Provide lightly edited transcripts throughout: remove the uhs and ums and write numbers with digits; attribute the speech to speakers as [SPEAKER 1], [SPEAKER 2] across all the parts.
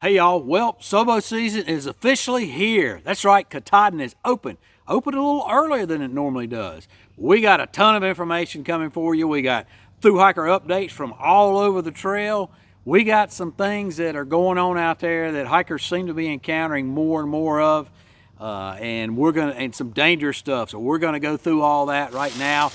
[SPEAKER 1] Hey y'all, well, SOBO season is officially here. That's right, Katahdin is open. Open a little earlier than it normally does. We got a ton of information coming for you. We got thru-hiker updates from all over the trail. We got some things that are going on out there that hikers seem to be encountering more and more of. And some dangerous stuff. So we're gonna go through all that right now.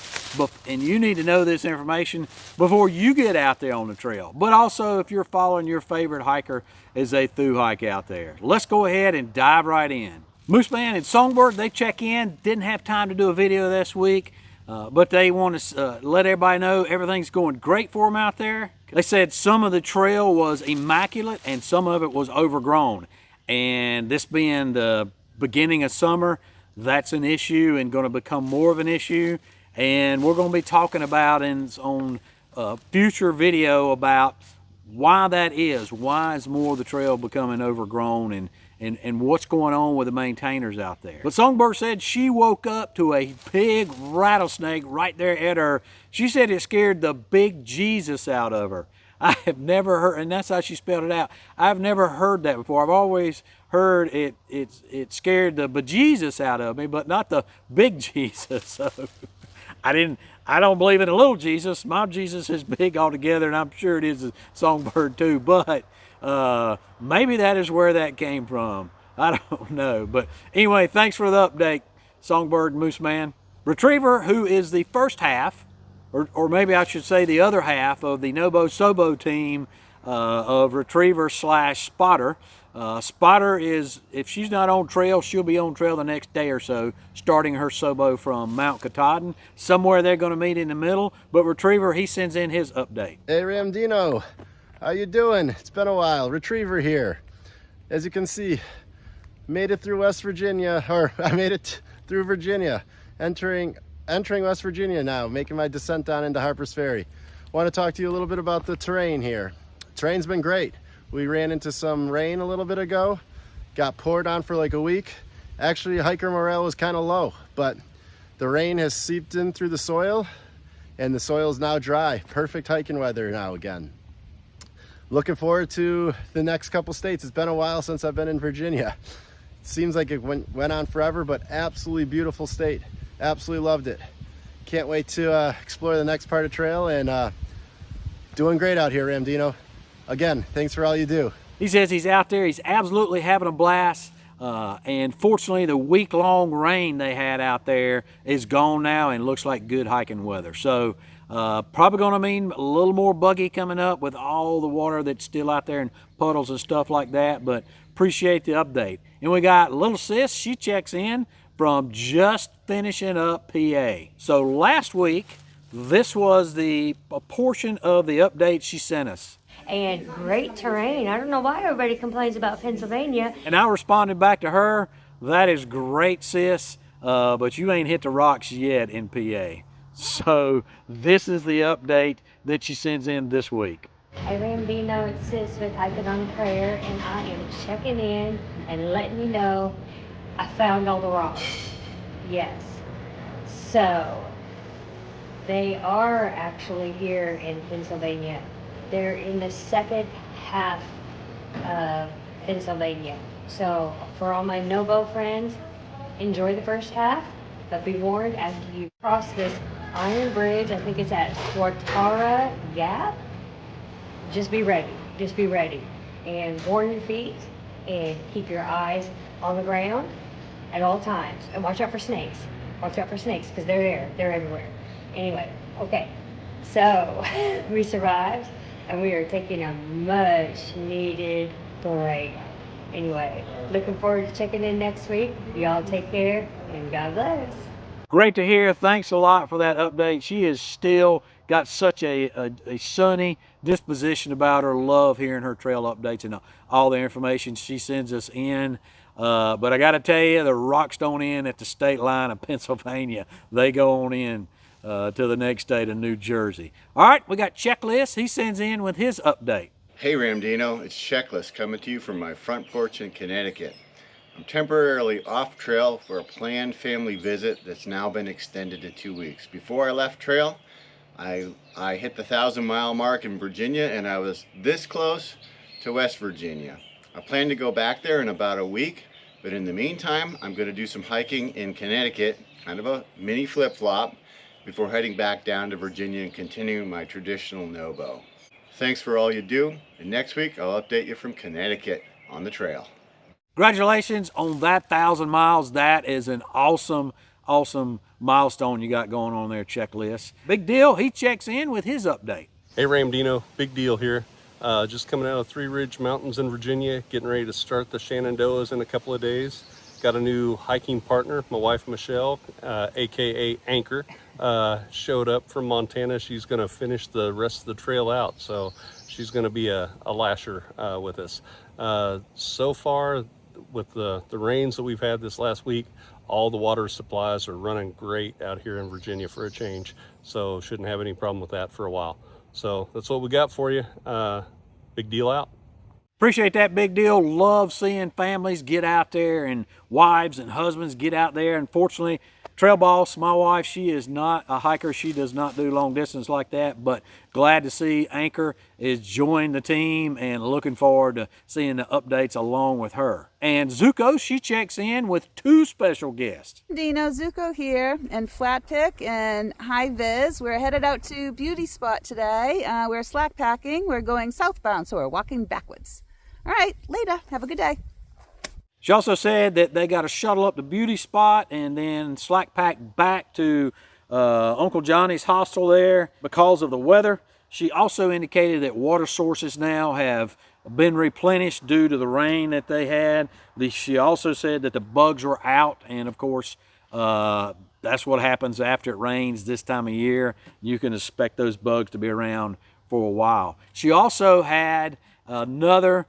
[SPEAKER 1] And you need to know this information before you get out there on the trail. But also if you're following your favorite hiker as they thru hike out there. Let's go ahead and dive right in. Mooseman and Songbird, they check in. Didn't have time to do a video this week, but they want to let everybody know everything's going great for them out there. They said some of the trail was immaculate and some of it was overgrown. And this being the beginning of summer, that's an issue and going to become more of an issue. And we're going to be talking about on a future video about why that is. Why is more of the trail becoming overgrown and what's going on with the maintainers out there. But Songbird said she woke up to a big rattlesnake right there at her. She said it scared the big Jesus out of her. I have never heard, and that's how she spelled it out. I've never heard that before. I've always heard it scared the bejesus out of me, but not the big Jesus. So I don't believe in a little Jesus. My Jesus is big altogether, and I'm sure it is a Songbird too. But maybe that is where that came from. I don't know. But anyway, thanks for the update, Songbird and Mooseman. Retriever, who is the first half, or maybe I should say the other half of the NOBO SOBO team of Retriever / Spotter. Spotter is, if she's not on trail, she'll be on trail the next day or so, starting her SOBO from Mount Katahdin. Somewhere they're going to meet in the middle, but Retriever, he sends in his update.
[SPEAKER 2] Hey Ramdino, how you doing? It's been a while. Retriever here. As you can see, made it through West Virginia, or I made it through Virginia, entering West Virginia now, making my descent down into Harper's Ferry. Want to talk to you a little bit about the terrain here. Terrain's been great. We ran into some rain a little bit ago, got poured on for like a week. Actually, hiker morale was kind of low, but the rain has seeped in through the soil and the soil is now dry. Perfect hiking weather now again. Looking forward to the next couple states. It's been a while since I've been in Virginia. It seems like it went on forever, but absolutely beautiful state. Absolutely loved it. Can't wait to explore the next part of trail, and doing great out here, Ramdino. Again, thanks for all you do.
[SPEAKER 1] He says he's out there, he's absolutely having a blast, and fortunately the week-long rain they had out there is gone now and looks like good hiking weather. So probably going to mean a little more buggy coming up with all the water that's still out there and puddles and stuff like that, but appreciate the update. And we got little sis, she checks in from just finishing up PA. So last week, this was a portion of the update she sent us.
[SPEAKER 3] And great terrain. I don't know why everybody complains about Pennsylvania.
[SPEAKER 1] And I responded back to her, that is great, sis, but you ain't hit the rocks yet in PA. So this is the update that she sends in this week.
[SPEAKER 3] Hey Ramdino, it's Sis with Hiking on Prayer, and I am checking in and letting you know I found all the rocks. Yes. So they are actually here in Pennsylvania. They're in the second half of Pennsylvania. So for all my NOBO friends, enjoy the first half, but be warned after you cross this iron bridge, I think it's at Swatara Gap, just be ready. Just be ready. And warm your feet and keep your eyes on the ground at all times. And watch out for snakes. Watch out for snakes because they're there. They're everywhere. Anyway, okay. So we survived and we are taking a much needed break. Anyway, looking forward to checking in next week. Y'all take care and God bless.
[SPEAKER 1] Great to hear. Thanks a lot for that update. She is still got such a sunny disposition about her. Love hearing her trail updates and all the information she sends us in. But I got to tell you, the rocks don't end at the state line of Pennsylvania. They go on in to the next state of New Jersey. All right, we got Checklist. He sends in with his update.
[SPEAKER 4] Hey Ramdino, it's Checklist coming to you from my front porch in Connecticut. I'm temporarily off trail for a planned family visit that's now been extended to 2 weeks. Before I left trail, I hit the 1,000-mile mark in Virginia and I was this close to West Virginia. I plan to go back there in about a week, but in the meantime, I'm going to do some hiking in Connecticut, kind of a mini flip-flop, before heading back down to Virginia and continuing my traditional NOBO. Thanks for all you do, and next week I'll update you from Connecticut on the trail.
[SPEAKER 1] Congratulations on that 1,000 miles. That is an awesome milestone you got going on there, checklist. Big deal, he checks in with his update.
[SPEAKER 5] Hey Ramdino, big deal here. Just coming out of Three Mountains in Virginia, getting ready to start the Shenandoahs in a couple of days. Got a new hiking partner, my wife Michelle, aka Anchor, showed up from Montana. She's going to finish the rest of the trail out, so she's going to be a lasher with us. So far, with the rains that we've had this last week, all the water supplies are running great out here in Virginia for a change, so shouldn't have any problem with that for a while. So that's what we got for you. Big deal out.
[SPEAKER 1] Appreciate that, big deal. Love seeing families get out there and wives and husbands get out there. Unfortunately, Trail Boss, my wife, she is not a hiker. She does not do long distance like that, but glad to see Anchor is joining the team and looking forward to seeing the updates along with her. And Zuko, she checks in with two special guests.
[SPEAKER 6] Dino, Zuko here, and Flat Pick and High Viz. We're headed out to Beauty Spot today. We're slack packing. We're going southbound, so we're walking backwards. All right, later. Have a good day.
[SPEAKER 1] She also said that they got to shuttle up to Beauty Spot and then slack pack back to Uncle Johnny's hostel there because of the weather. She also indicated that water sources now have been replenished due to the rain that they had. She also said that the bugs were out, and of course, that's what happens after it rains this time of year. You can expect those bugs to be around for a while. She also had another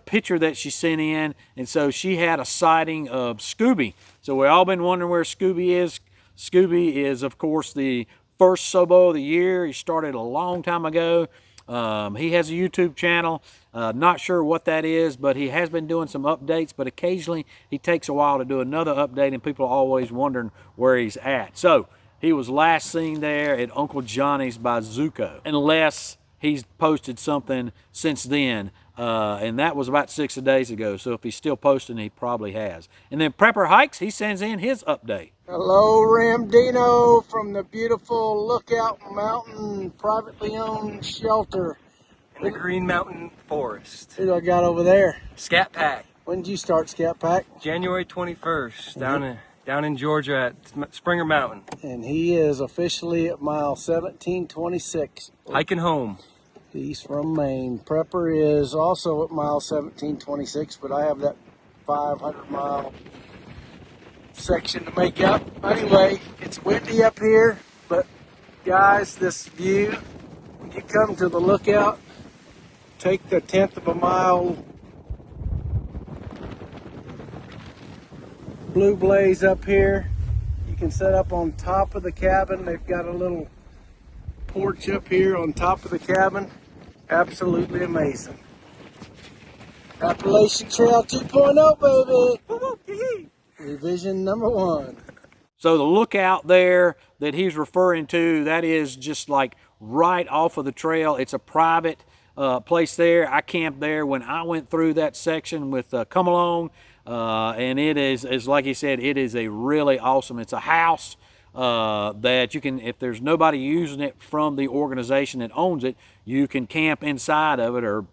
[SPEAKER 1] picture that she sent in, and so she had a sighting of Scooby. So we've all been wondering where Scooby is. Scooby is, of course, the first SOBO of the year. He started a long time ago. He has a YouTube channel. Not sure what that is, but he has been doing some updates, but occasionally he takes a while to do another update, and people are always wondering where he's at. So he was last seen there at Uncle Johnny's by Zuko, unless he's posted something since then, and that was about 6 days ago. So if he's still posting, he probably has. And then Prepper Hikes, he sends in his update.
[SPEAKER 7] Hello, Ramdino from the beautiful Lookout Mountain privately owned shelter
[SPEAKER 8] in the Green Mountain Forest.
[SPEAKER 7] Who do I got over there?
[SPEAKER 8] Scat Pack.
[SPEAKER 7] When did you start Scat Pack?
[SPEAKER 8] January 21st, down in Georgia at Springer Mountain.
[SPEAKER 7] And he is officially at mile 1726.
[SPEAKER 8] Hiking home.
[SPEAKER 7] He's from Maine. Prepper is also at mile 1726, but I have that 500-mile section to make up. Anyway, it's windy up here, but guys, this view, when you come to the lookout, take the 1/10 of a mile blue blaze up here. You can set up on top of the cabin. They've got a little porch up here on top of the cabin. Absolutely amazing. Appalachian Trail 2.0, baby. Revision number 1.
[SPEAKER 1] So the lookout there that he's referring to, that is just like right off of the trail. It's a private place there. I camped there when I went through that section with Come Along, and it is like he said, it is a really awesome, it's a house that you can, if there's nobody using it from the organization that owns it, you can camp inside of it or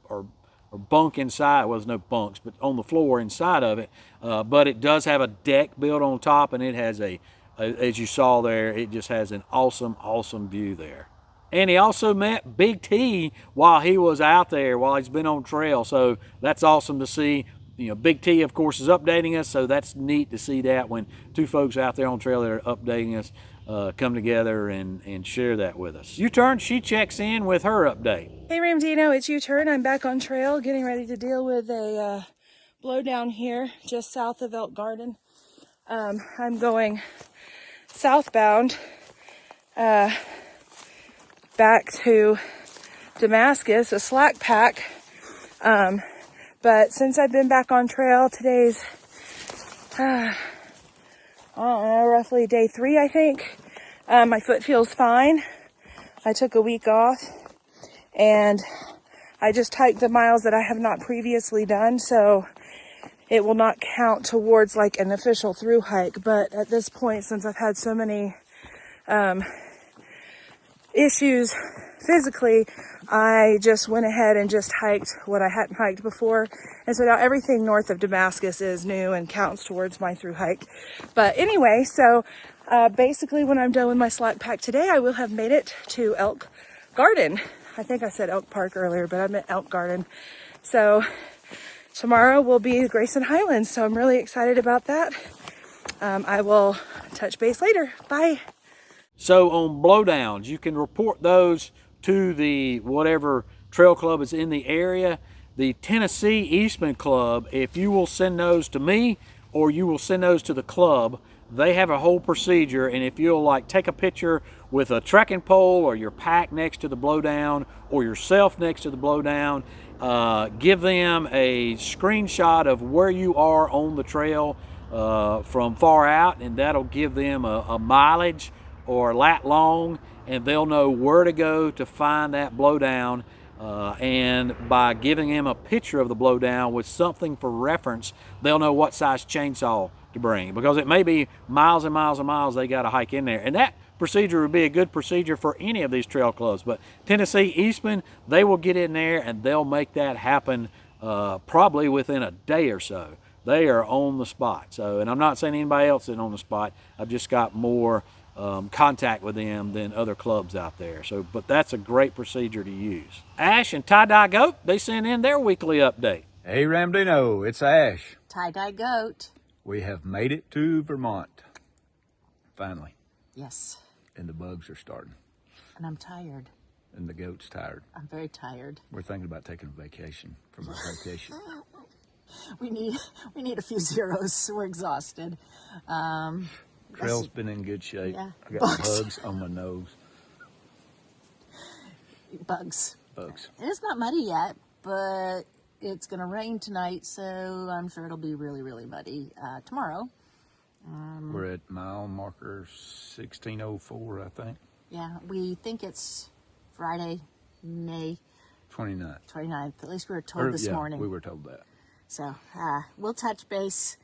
[SPEAKER 1] bunk inside. Well, there's no bunks, but on the floor inside of it. But it does have a deck built on top, and it has as you saw there, it just has an awesome view there. And he also met Big T while he was out there, while he's been on trail. So that's awesome to see. You know, Big T, of course, is updating us, so that's neat to see that when two folks out there on trail that are updating us come together and share that with us. U-Turn, she checks in with her update.
[SPEAKER 9] Hey Ramdino, it's U-Turn. I'm back on trail, getting ready to deal with a blowdown here just south of Elk Garden. I'm going southbound back to Damascus, a slack pack. But since I've been back on trail, today's, I don't know, roughly day 3, I think. My foot feels fine. I took a week off, and I just hiked the miles that I have not previously done, so it will not count towards like an official through hike. But at this point, since I've had so many issues physically, I just went ahead and just hiked what I hadn't hiked before. And so now everything north of Damascus is new and counts towards my through hike. But anyway, so basically when I'm done with my slack pack today, I will have made it to Elk Garden. I think I said Elk Park earlier, but I meant Elk Garden. So tomorrow will be Grayson Highlands, so I'm really excited about that. I will touch base later. Bye.
[SPEAKER 1] So on blowdowns, you can report those to the whatever trail club is in the area. The Tennessee Eastman Club, if you will send those to me or you will send those to the club, they have a whole procedure, and if you'll like take a picture with a trekking pole or your pack next to the blowdown or yourself next to the blowdown, give them a screenshot of where you are on the trail from far out, and that'll give them a mileage or lat long, and they'll know where to go to find that blowdown. And by giving them a picture of the blowdown with something for reference, they'll know what size chainsaw to bring, because it may be miles and miles and miles they got to hike in there. And that procedure would be a good procedure for any of these trail clubs. But Tennessee Eastman, they will get in there and they'll make that happen probably within a day or so. They are on the spot. So, and I'm not saying anybody else is on the spot. I've just got more contact with them than other clubs out there. So, but that's a great procedure to use. Ash and Tie-Dye Goat, they send in their weekly update.
[SPEAKER 10] Hey Ramdino, it's Ash.
[SPEAKER 6] Tie-Dye Goat.
[SPEAKER 10] We have made it to Vermont. Finally.
[SPEAKER 6] Yes.
[SPEAKER 10] And the bugs are starting.
[SPEAKER 6] And I'm tired.
[SPEAKER 10] And the goat's tired.
[SPEAKER 6] I'm very tired.
[SPEAKER 10] We're thinking about taking a vacation from our vacation.
[SPEAKER 6] We need a few zeros. We're exhausted.
[SPEAKER 10] Trail's been in good shape.
[SPEAKER 6] Yeah.
[SPEAKER 10] I got bugs on my nose.
[SPEAKER 6] Bugs.
[SPEAKER 10] Bugs.
[SPEAKER 6] And it's not muddy yet, but it's going to rain tonight, so I'm sure it'll be really, really muddy tomorrow.
[SPEAKER 10] We're at mile marker 1604, I think.
[SPEAKER 6] Yeah, we think it's Friday, May
[SPEAKER 10] 29th.
[SPEAKER 6] 29th. At least we were told this morning.
[SPEAKER 10] We were told that.
[SPEAKER 6] So we'll touch base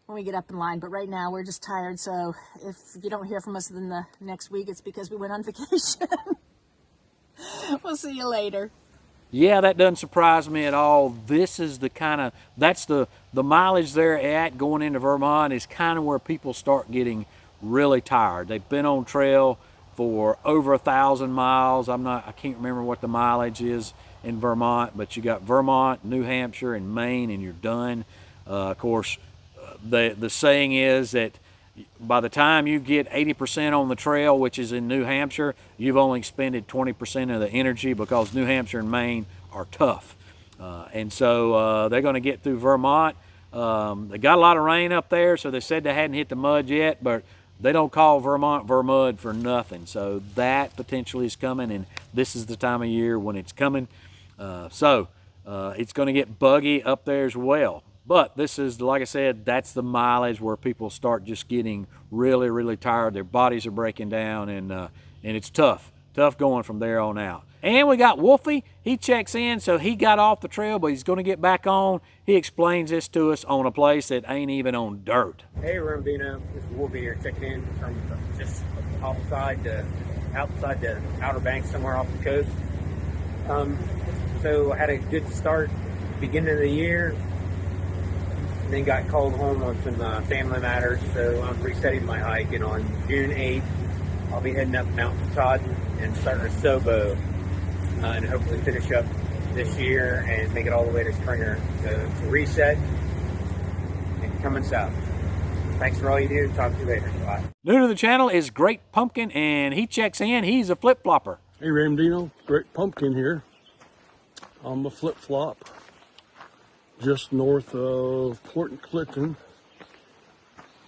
[SPEAKER 6] when we get up in line. But right now we're just tired. So if you don't hear from us in the next week, it's because we went on vacation. We'll see you later.
[SPEAKER 1] Yeah, that doesn't surprise me at all. This is the kind of, that's the mileage they're at going into Vermont is kind of where people start getting really tired. They've been on trail for over 1,000 miles. I can't remember what the mileage is in Vermont, but you got Vermont, New Hampshire, and Maine, and you're done. Of course, the saying is that by the time you get 80% on the trail, which is in New Hampshire, you've only expended 20% of the energy, because New Hampshire and Maine are tough. And so they're going to get through Vermont. They got a lot of rain up there, so they said they hadn't hit the mud yet, but they don't call Vermont Vermud for nothing. So that potentially is coming, and this is the time of year when it's coming. So it's going to get buggy up there as well. But this is, like I said, that's the mileage where people start just getting really, really tired. Their bodies are breaking down, and it's tough going from there on out. And we got Wolfie. He checks in, so he got off the trail, but he's going to get back on. He explains this to us on a place that ain't even on dirt.
[SPEAKER 11] Hey, Ramdino. This is Wolfie here, checking in from just outside the Outer Banks, somewhere off the coast. So I had a good start beginning of the year. Then got called home on some family matters, so I'm resetting my hike, and on June 8th, I'll be heading up Mount Katahdin and starting a SOBO, and hopefully finish up this year and make it all the way to Springer. So to reset and coming south. Thanks for all you do. Talk to you later. Bye.
[SPEAKER 1] New to the channel is Great Pumpkin, and he checks in. He's a flip-flopper.
[SPEAKER 12] Hey, Ramdino. Great Pumpkin here. I'm a flip-flop. Just north of Port and Clinton,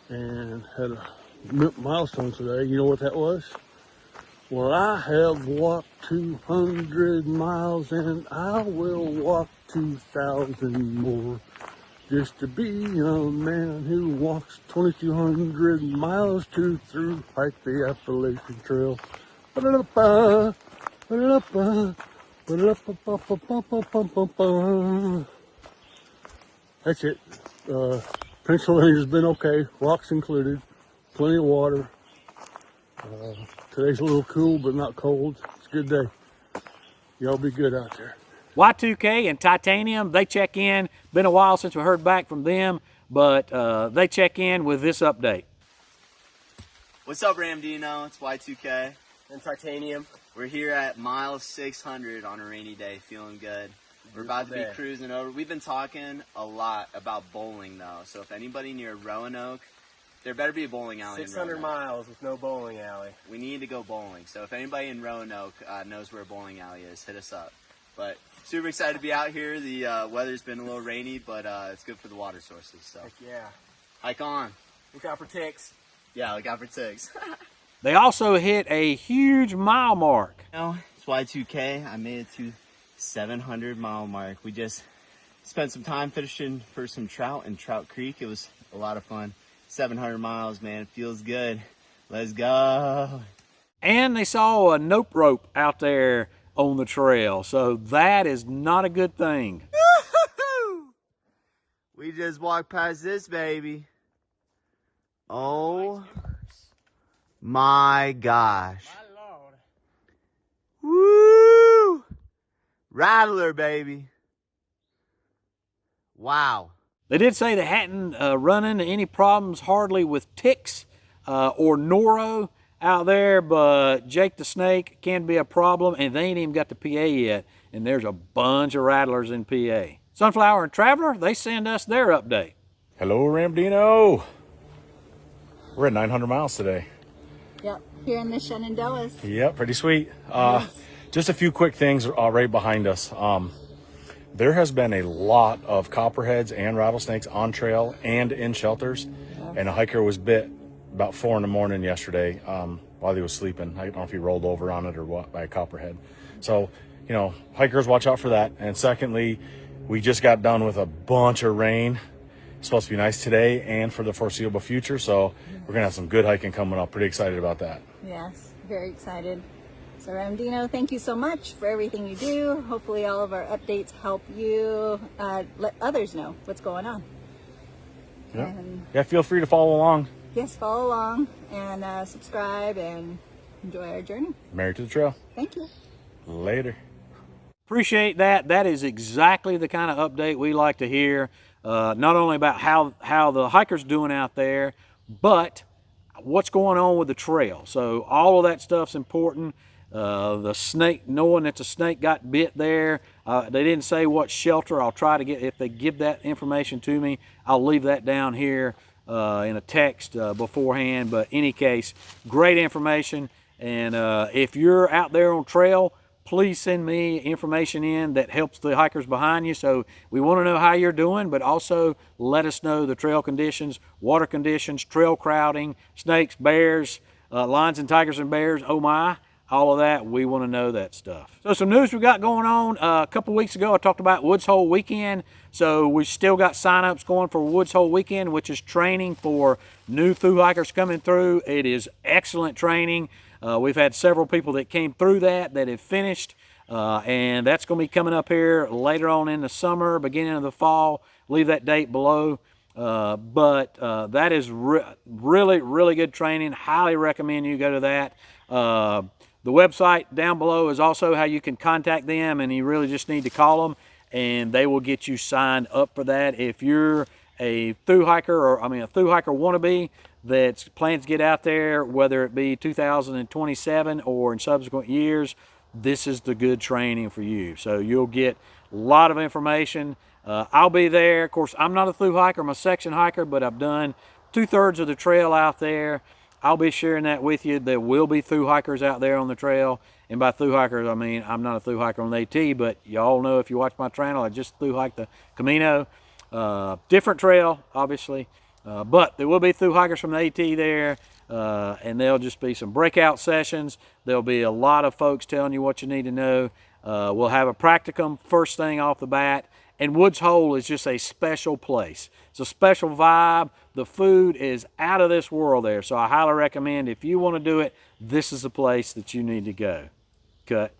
[SPEAKER 12] and had a milestone today. You know what that was? Well, I have walked 200 miles, and I will walk 2,000 more, just to be a man who walks 2,200 miles to through hike the Appalachian Trail. Ba-da-da-ba, ba-da-da-ba, That's it. Pennsylvania's been okay, rocks included, plenty of water. Today's a little cool, but not cold. It's a good day. Y'all be good out there.
[SPEAKER 1] Y2K and Titanium, they check in. Been a while since we heard back from them, but they check in with this update.
[SPEAKER 13] What's up, Ramdino? It's Y2K and Titanium. We're here at mile 600 on a rainy day, feeling good. We're about to be cruising over. We've been talking a lot about bowling, though, so if anybody near Roanoke, there better be a bowling alley
[SPEAKER 8] 600
[SPEAKER 13] in
[SPEAKER 8] miles with no bowling alley.
[SPEAKER 13] We need to go bowling, so if anybody in Roanoke knows where a bowling alley is, hit us up. But super excited to be out here. The weather's been a little rainy, but it's good for the water sources. So
[SPEAKER 8] Heck yeah.
[SPEAKER 13] hike on.
[SPEAKER 8] Look out for ticks.
[SPEAKER 13] Yeah, look out for ticks.
[SPEAKER 1] They also hit a huge mile mark.
[SPEAKER 13] It's Y2K. I made it to 700 mile mark. We just spent some time fishing for some trout in Trout Creek. It was a lot of fun. 700 miles, man. It feels good. Let's go.
[SPEAKER 1] And they saw a nope rope out there on the trail, so that is not a good thing.
[SPEAKER 13] We just walked past this baby. Oh my gosh. Woo! Rattler, baby. Wow.
[SPEAKER 1] They did say they hadn't run into any problems hardly with ticks or noro out there, but Jake the Snake can be a problem, and they ain't even got to PA yet, and there's a bunch of rattlers in PA. Sunflower and Traveler, they send us their update.
[SPEAKER 14] Hello, Ramdino. We're at 900 miles today.
[SPEAKER 6] Yep, here in the Shenandoahs.
[SPEAKER 14] Yep, pretty sweet.
[SPEAKER 6] Yes.
[SPEAKER 14] Just a few quick things right behind us. There has been a lot of copperheads and rattlesnakes on trail and in shelters, and a hiker was bit about 4 in the morning yesterday while he was sleeping. I don't know if he rolled over on it or what, by a copperhead. So, you know, hikers, watch out for that. And secondly, we just got done with a bunch of rain. It's supposed to be nice today and for the foreseeable future, so we're gonna have some good hiking coming up. Pretty excited about that.
[SPEAKER 6] Yes, very excited. So Ramdino, thank you so much for everything you do. Hopefully all of our updates help you let others know what's going on.
[SPEAKER 14] Yeah,
[SPEAKER 6] And
[SPEAKER 14] yeah, feel free to follow along.
[SPEAKER 6] yes, follow along and subscribe and enjoy our journey.
[SPEAKER 14] Married to the trail.
[SPEAKER 6] Thank you.
[SPEAKER 14] Later.
[SPEAKER 1] Appreciate that. That is exactly the kind of update we like to hear. Not only about how the hiker's doing out there, but what's going on with the trail. So all of that stuff's important. The snake, knowing that the snake got bit there. They didn't say what shelter. I'll try to get, if they give that information to me, I'll leave that down here in a text beforehand. But any case, great information. And if you're out there on trail, please send me information in that helps the hikers behind you. So we want to know how you're doing, but also let us know the trail conditions, water conditions, trail crowding, snakes, bears, lions and tigers and bears, oh my, all of that. We want to know that stuff. So some news we got going on. A couple weeks ago, I talked about Woods Hole Weekend. So we still got signups going for Woods Hole Weekend, which is training for new thru-hikers coming through. It is excellent training. We've had several people that came through that have finished, and that's going to be coming up here later on in the summer, beginning of the fall. Leave that date below. But that is really, really good training. Highly recommend you go to that. The website down below is also how you can contact them, and you really just need to call them, and they will get you signed up for that. If you're a thru-hiker, or a thru-hiker wannabe, that plans to get out there, whether it be 2027 or in subsequent years, this is the good training for you. So you'll get a lot of information. I'll be there. Of course, I'm not a thru-hiker, I'm a section hiker, but I've done 2/3 of the trail out there. I'll be sharing that with you. There will be thru-hikers out there on the trail. And by thru-hikers, I mean, I'm not a thru-hiker on the AT, but y'all know if you watch my channel, I just thru-hiked the Camino. Different trail, obviously. But there will be thru-hikers from the AT there, and there'll just be some breakout sessions. There'll be a lot of folks telling you what you need to know. We'll have a practicum first thing off the bat, and Woods Hole is just a special place. It's a special vibe. The food is out of this world there, so I highly recommend, if you want to do it, this is the place that you need to go. Cut.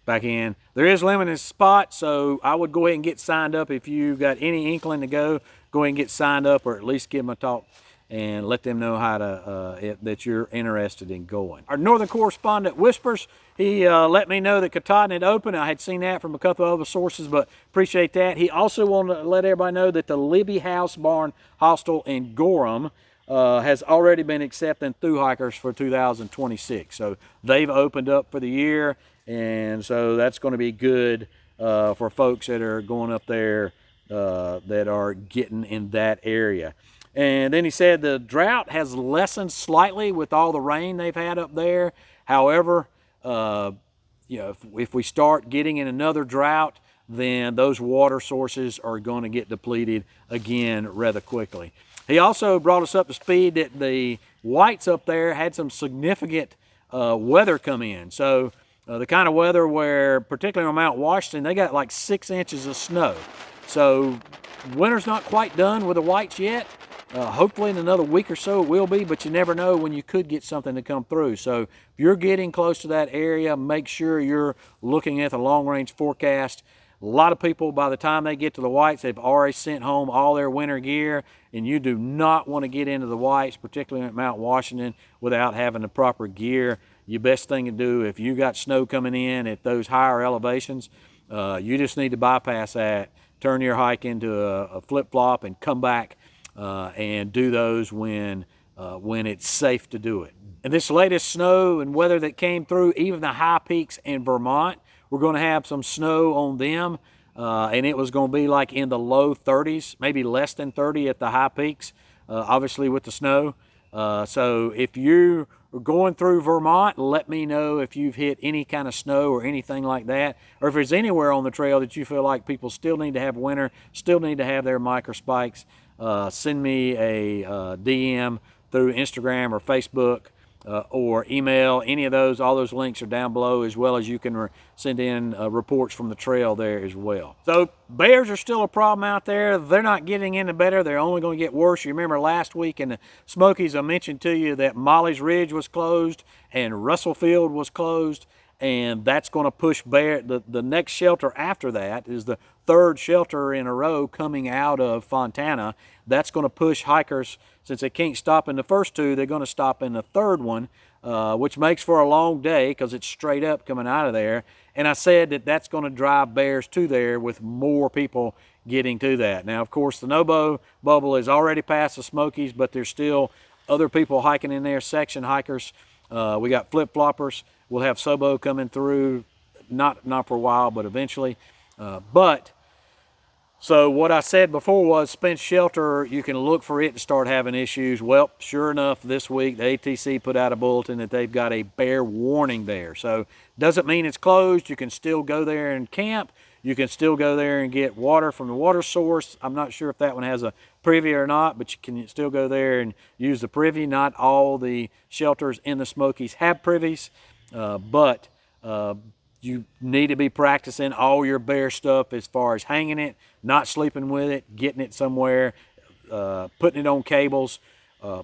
[SPEAKER 1] back in. There is limited spots, so I would go ahead and get signed up. If you got any inkling to go, go ahead and get signed up, or at least give them a talk and let them know how to that you're interested in going. Our northern correspondent Whispers, he let me know that Katahdin had opened. I had seen that from a couple of other sources, but appreciate that. He also wanted to let everybody know that the Libby House Barn Hostel in Gorham has already been accepting thru-hikers for 2026. So they've opened up for the year, and so that's going to be good for folks that are going up there that are getting in that area. And then he said the drought has lessened slightly with all the rain they've had up there. However, you know, if we start getting in another drought, then those water sources are going to get depleted again rather quickly. He also brought us up to speed that the whites up there had some significant weather come in. So the kind of weather where, particularly on Mount Washington, they got like 6 inches of snow. So winter's not quite done with the whites yet. Hopefully in another week or so it will be, but you never know when you could get something to come through. So if you're getting close to that area, make sure you're looking at the long-range forecast. A lot of people, by the time they get to the whites, they've already sent home all their winter gear, and you do not want to get into the whites, particularly at Mount Washington, without having the proper gear. Your best thing to do, if you got snow coming in at those higher elevations, you just need to bypass that, turn your hike into a flip-flop, and come back and do those when it's safe to do it. And this latest snow and weather that came through, even the high peaks in Vermont, we're going to have some snow on them, and it was going to be like in the low 30s, maybe less than 30 at the high peaks, obviously with the snow. So if you're going through Vermont, let me know if you've hit any kind of snow or anything like that, or if there's anywhere on the trail that you feel like people still need to have winter, still need to have their micro spikes. Send me a DM through Instagram or Facebook or email. Any of those, all those links are down below, as well as you can send in reports from the trail there as well. So bears are still a problem out there. They're not getting any better. They're only going to get worse. You remember last week in the Smokies, I mentioned to you that Molly's Ridge was closed and Russell Field was closed, and that's going to push bear. The next shelter after that is the third shelter in a row coming out of Fontana. That's going to push hikers, since they can't stop in the first two, they're going to stop in the third one, which makes for a long day because it's straight up coming out of there. And I said that that's going to drive bears to there with more people getting to that. Now, of course, the NOBO bubble is already past the Smokies, but there's still other people hiking in there, section hikers. We got flip-floppers. We'll have SOBO coming through, not for a while, but eventually. So what I said before was Spence Shelter, you can look for it to start having issues. Well, sure enough, this week the ATC put out a bulletin that they've got a bear warning there. So doesn't mean it's closed. You can still go there and camp. You can still go there and get water from the water source. I'm not sure if that one has a privy or not, but you can still go there and use the privy. Not all the shelters in the Smokies have privies, but you need to be practicing all your bear stuff as far as hanging it, not sleeping with it, getting it somewhere, putting it on cables,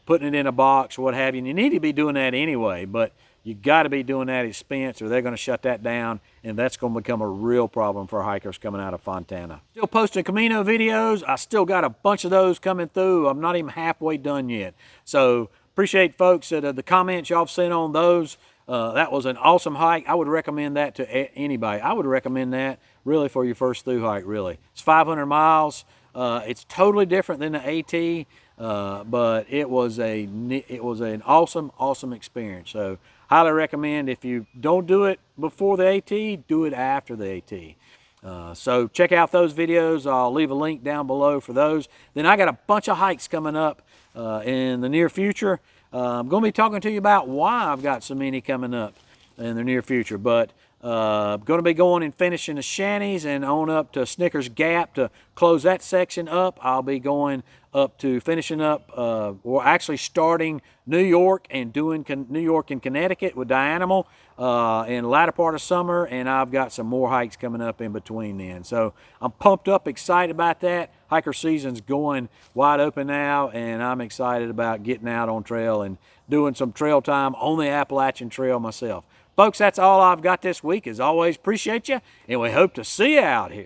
[SPEAKER 1] putting it in a box, what have you. And you need to be doing that anyway, but you got to be doing that at Spence, or they're going to shut that down, and that's going to become a real problem for hikers coming out of Fontana. Still posting Camino videos. I still got a bunch of those coming through. I'm not even halfway done yet. So appreciate folks that the comments y'all sent on those. That was an awesome hike. I would recommend that to anybody. I would recommend that really for your first thru hike, really. It's 500 miles. It's totally different than the AT, but it was an awesome experience. So highly recommend, if you don't do it before the AT, do it after the AT. So check out those videos. I'll leave a link down below for those. Then I got a bunch of hikes coming up in the near future. I'm going to be talking to you about why I've got so many coming up in the near future, but going to be going and finishing the Shanties and on up to Snickers Gap to close that section up. I'll be going up to finishing up, or actually starting New York and doing New York and Connecticut with Dianimal in the latter part of summer, and I've got some more hikes coming up in between then. So I'm pumped up, excited about that. Hiker season's going wide open now, and I'm excited about getting out on trail and doing some trail time on the Appalachian Trail myself. Folks, that's all I've got this week. As always, appreciate you, and we hope to see you out here.